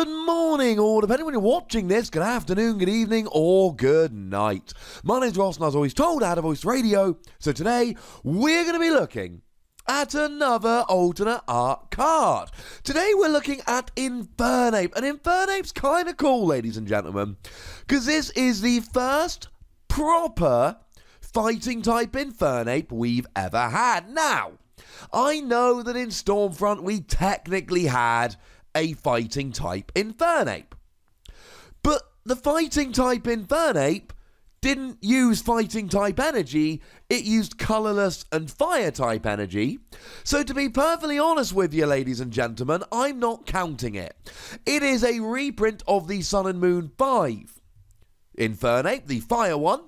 Good morning, or depending when you're watching this, good afternoon, good evening, or good night. My name's Ross, and as always told, out of Voice Radio. So today, we're going to be looking at another alternate art card. Today, we're looking at Infernape, and Infernape's kind of cool, ladies and gentlemen, because this is the first proper fighting type Infernape we've ever had. Now, I know that in Stormfront, we technically had a fighting type Infernape. But the fighting type Infernape didn't use fighting type energy, it used colourless and fire type energy. So to be perfectly honest with you, ladies and gentlemen, I'm not counting it. It is a reprint of the Sun and Moon 5 Infernape, the fire one,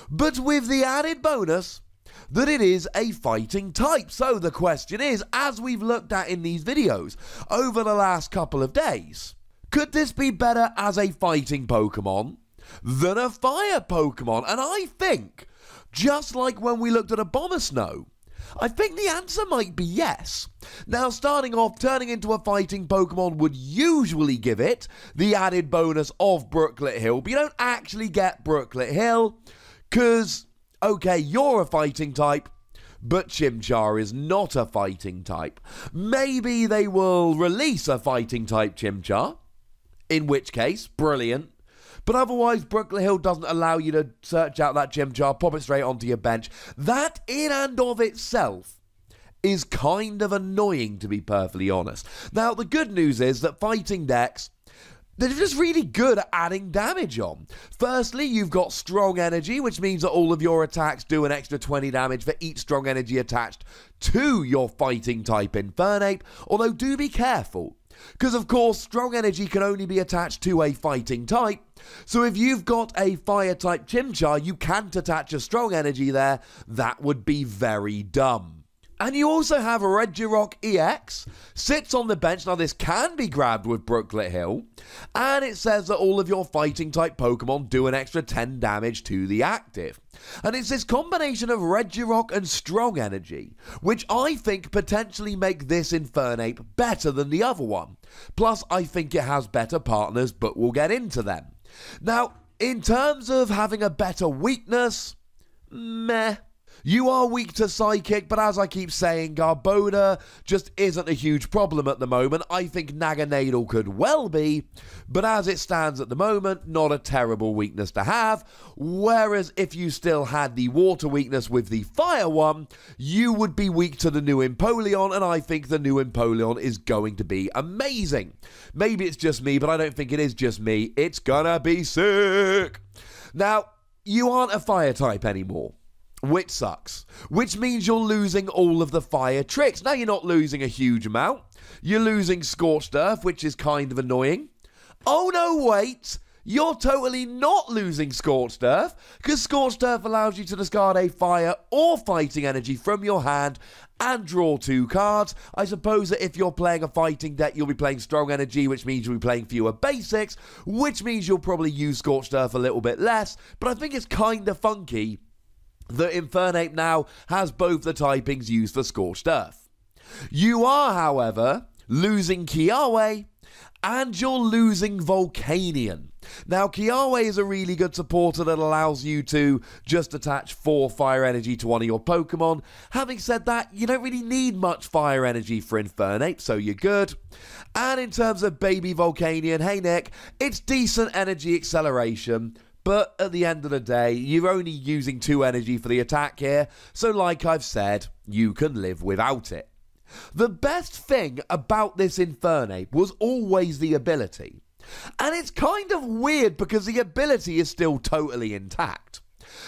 but with the added bonus that it is a fighting type. So the question is, as we've looked at in these videos over the last couple of days, could this be better as a fighting Pokemon than a fire Pokemon? And I think, just like when we looked at a Abomasnow, I think the answer might be yes. Now, starting off, turning into a fighting Pokemon would usually give it the added bonus of Brooklet Hill, but you don't actually get Brooklet Hill, because okay, you're a fighting type, but Chimchar is not a fighting type. Maybe they will release a fighting type Chimchar, in which case, brilliant. But otherwise, Brooklet Hill doesn't allow you to search out that Chimchar, pop it straight onto your bench. That in and of itself is kind of annoying, to be perfectly honest. Now, the good news is that fighting decks, they're just really good at adding damage on. Firstly, you've got strong energy, which means that all of your attacks do an extra 20 damage for each strong energy attached to your fighting type Infernape. Although do be careful, because of course strong energy can only be attached to a fighting type. So if you've got a fire type Chimchar, you can't attach a strong energy there. That would be very dumb. And you also have a Regirock EX, sits on the bench. Now this can be grabbed with Brooklet Hill, and it says that all of your fighting type Pokemon do an extra 10 damage to the active. And it's this combination of Regirock and strong energy, which I think potentially make this Infernape better than the other one. Plus, I think it has better partners, but we'll get into them. Now, in terms of having a better weakness, meh. You are weak to Psychic, but as I keep saying, Garbodor just isn't a huge problem at the moment. I think Naganadel could well be, but as it stands at the moment, not a terrible weakness to have. Whereas if you still had the water weakness with the fire one, you would be weak to the new Empoleon, and I think the new Empoleon is going to be amazing. Maybe it's just me, but I don't think it is just me. It's gonna be sick. Now, you aren't a fire type anymore, which sucks, which means you're losing all of the fire tricks. Now, you're not losing a huge amount. You're losing Scorched Earth, which is kind of annoying. Oh, no, wait. You're totally not losing Scorched Earth, because Scorched Earth allows you to discard a fire or fighting energy from your hand and draw 2 cards. I suppose that if you're playing a fighting deck, you'll be playing strong energy, which means you'll be playing fewer basics, which means you'll probably use Scorched Earth a little bit less. But I think it's kind of funky that Infernape now has both the typings used for Scorched Earth. You are, however, losing Kiawe, and you're losing Volcanion. Now, Kiawe is a really good supporter that allows you to just attach 4 fire energy to one of your Pokemon. Having said that, you don't really need much fire energy for Infernape, so you're good. And in terms of Baby Volcanion, hey Nick, it's decent energy acceleration, but at the end of the day, you're only using 2 energy for the attack here, so like I've said, you can live without it. The best thing about this Infernape was always the ability. And it's kind of weird because the ability is still totally intact.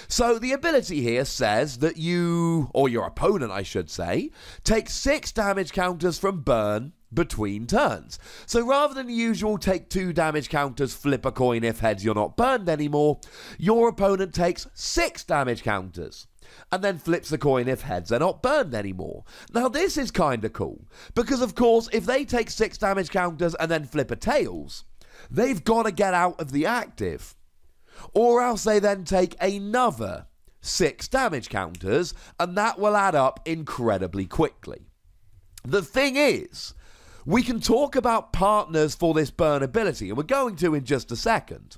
So the ability here says that you, or your opponent I should say, take 6 damage counters from burn between turns. So rather than the usual take 2 damage counters, flip a coin if heads you're not burned anymore, your opponent takes 6 damage counters and then flips the coin if heads they're not burned anymore. Now this is kind of cool, because of course if they take 6 damage counters and then flip a tails, they've got to get out of the active, or else they then take another 6 damage counters, and that will add up incredibly quickly. The thing is, we can talk about partners for this burn ability, and we're going to in just a second.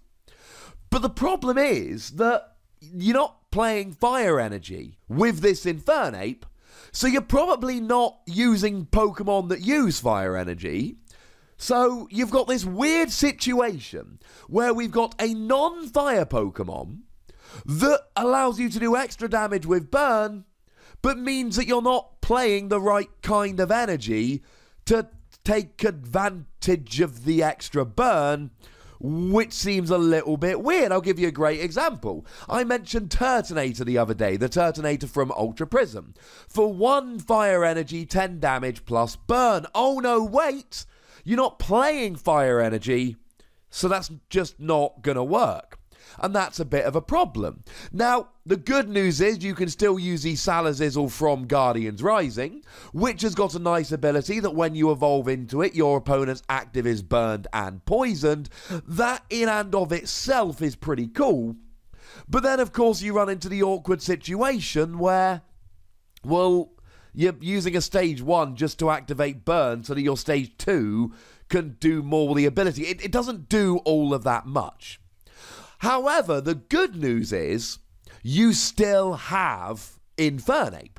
But the problem is that you're not playing fire energy with this Infernape, so you're probably not using Pokemon that use fire energy. So you've got this weird situation where we've got a non-fire Pokemon that allows you to do extra damage with burn, but means that you're not playing the right kind of energy to take advantage of the extra burn, which seems a little bit weird. I'll give you a great example. I mentioned Turtonator the other day, the Turtonator from Ultra Prism. For 1 fire energy, 10 damage plus burn. Oh no, wait! You're not playing fire energy, so that's just not gonna work. And that's a bit of a problem. Now, the good news is you can still use the Salazzle from Guardians Rising, which has got a nice ability that when you evolve into it, your opponent's active is burned and poisoned. That in and of itself is pretty cool. But then, of course, you run into the awkward situation where, well, you're using a stage 1 just to activate burn so that your stage 2 can do more with the ability. It doesn't do all of that much. However, the good news is you still have Infernape,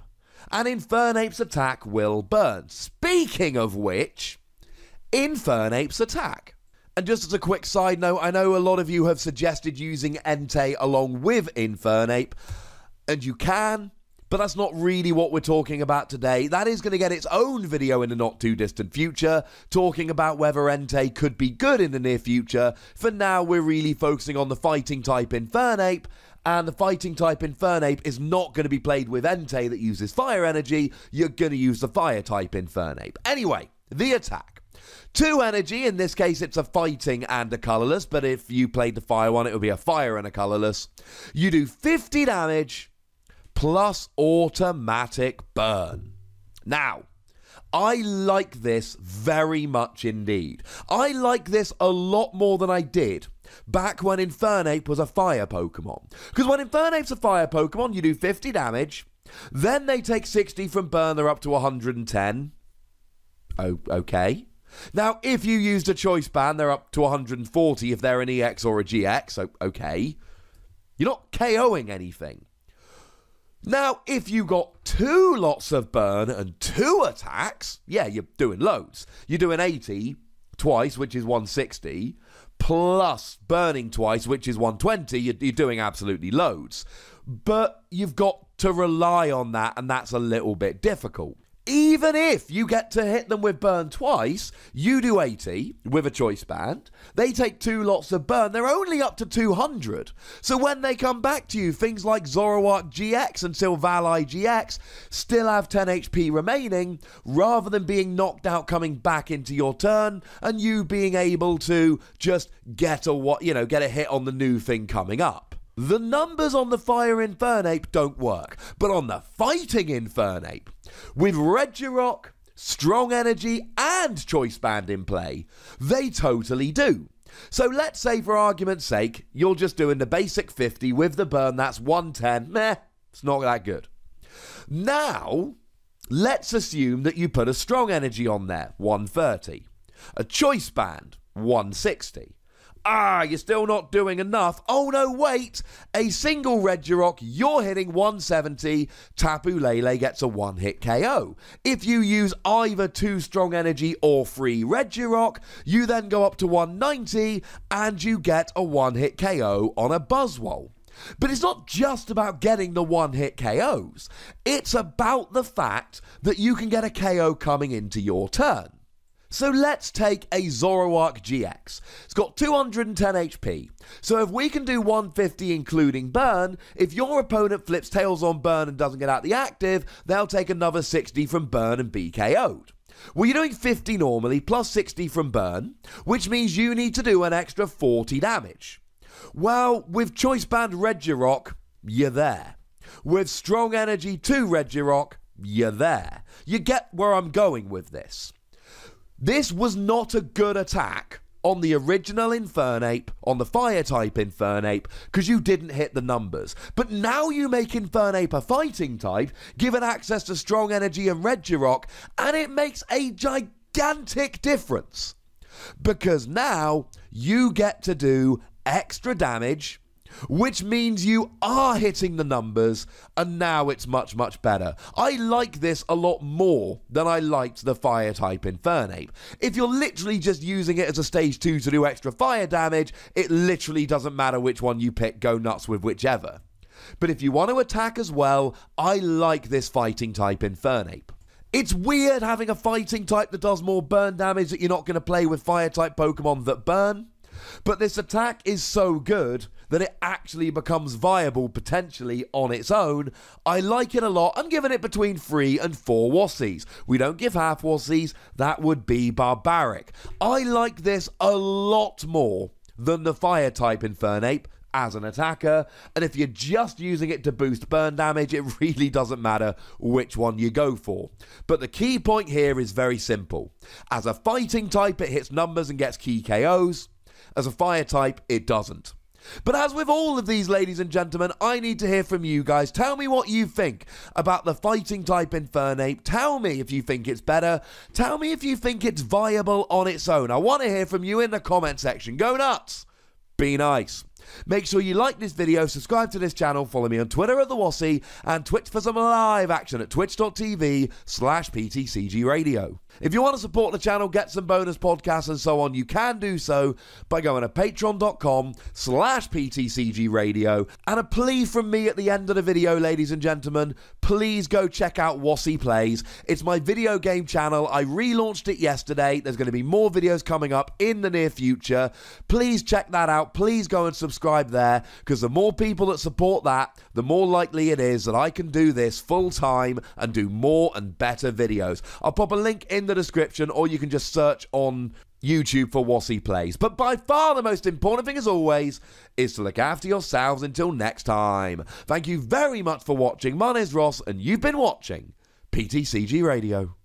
and Infernape's attack will burn. Speaking of which, Infernape's attack. And just as a quick side note, I know a lot of you have suggested using Entei along with Infernape, and you can, but that's not really what we're talking about today. That is going to get its own video in the not too distant future, talking about whether Entei could be good in the near future. For now, we're really focusing on the fighting type Infernape, and the fighting type Infernape is not going to be played with Entei that uses fire energy. You're going to use the fire type Infernape. Anyway, the attack. 2 energy, in this case it's a fighting and a colourless, but if you played the fire one, it would be a fire and a colourless. You do 50 damage, plus automatic burn. Now, I like this very much indeed. I like this a lot more than I did back when Infernape was a fire Pokemon. Because when Infernape's a fire Pokemon, you do 50 damage, then they take 60 from burn, they're up to 110. Oh, okay. Now, if you used a choice band, they're up to 140 if they're an EX or a GX. So, okay. You're not KOing anything. Now, if you got 2 lots of burn and 2 attacks, yeah, you're doing loads. You're doing 80 twice, which is 160, plus burning twice, which is 120. You're doing absolutely loads. But you've got to rely on that, and that's a little bit difficult. Even if you get to hit them with burn twice, you do 80 with a choice band. They take 2 lots of burn. They're only up to 200. So when they come back to you, things like Zoroark GX and Silvally GX still have 10 HP remaining, rather than being knocked out coming back into your turn and you being able to just get a hit on the new thing coming up. The numbers on the Fire Infernape don't work, but on the Fighting Infernape, with Regirock, Strong Energy, and Choice Band in play, they totally do. So let's say, for argument's sake, you're just doing the basic 50 with the burn, that's 110. Meh, it's not that good. Now, let's assume that you put a Strong Energy on there, 130. A Choice Band, 160. You're still not doing enough. Oh no, wait! A single Regirock, you're hitting 170. Tapu Lele gets a 1-hit KO. If you use either 2 Strong Energy or 3 Regirock, you then go up to 190 and you get a 1-hit KO on a Buzzwole. But it's not just about getting the 1-hit KOs. It's about the fact that you can get a KO coming into your turn. So let's take a Zoroark GX. It's got 210 HP. So if we can do 150 including burn, if your opponent flips tails on burn and doesn't get out the active, they'll take another 60 from burn and be KO'd. Well, you're doing 50 normally plus 60 from burn, which means you need to do an extra 40 damage. Well, with Choice Band Regirock, you're there. With Strong Energy 2 Regirock, you're there. You get where I'm going with this. This was not a good attack on the original Infernape, on the Fire-type Infernape, because you didn't hit the numbers. But now you make Infernape a fighting type, given access to Strong Energy and Regirock, and it makes a gigantic gigantic difference, because now you get to do extra damage, which means you are hitting the numbers, and now it's much, much better. I like this a lot more than I liked the fire type Infernape. If you're literally just using it as a stage 2 to do extra fire damage, it literally doesn't matter which one you pick, go nuts with whichever. But if you want to attack as well, I like this fighting type Infernape. It's weird having a fighting type that does more burn damage that you're not going to play with fire type Pokemon that burn. But this attack is so good that it actually becomes viable potentially on its own. I like it a lot. I'm giving it between 3 and 4 Wassies. We don't give half Wassies. That would be barbaric. I like this a lot more than the fire type Infernape as an attacker, and if you're just using it to boost burn damage, it really doesn't matter which one you go for. But the key point here is very simple. As a fighting type, it hits numbers and gets key KOs. As a fire type, it doesn't. But as with all of these, ladies and gentlemen, I need to hear from you guys. Tell me what you think about the fighting type Infernape. Tell me if you think it's better. Tell me if you think it's viable on its own. I want to hear from you in the comment section. Go nuts! Be nice. Make sure you like this video, subscribe to this channel, follow me on Twitter at The Wassie, and Twitch for some live action at twitch.tv/PTCGRadio. If you want to support the channel, get some bonus podcasts and so on, you can do so by going to patreon.com/PTCGRadio. And a plea from me at the end of the video, ladies and gentlemen, please go check out Wassie Plays. It's my video game channel. I relaunched it yesterday. There's going to be more videos coming up in the near future. Please check that out. Please go and subscribe there, because the more people that support that, the more likely it is that I can do this full time and do more and better videos. I'll pop a link in the description, or you can just search on YouTube for Wassie Plays. But by far the most important thing, as always, is to look after yourselves until next time. Thank you very much for watching. My name's Ross, and you've been watching PTCG Radio.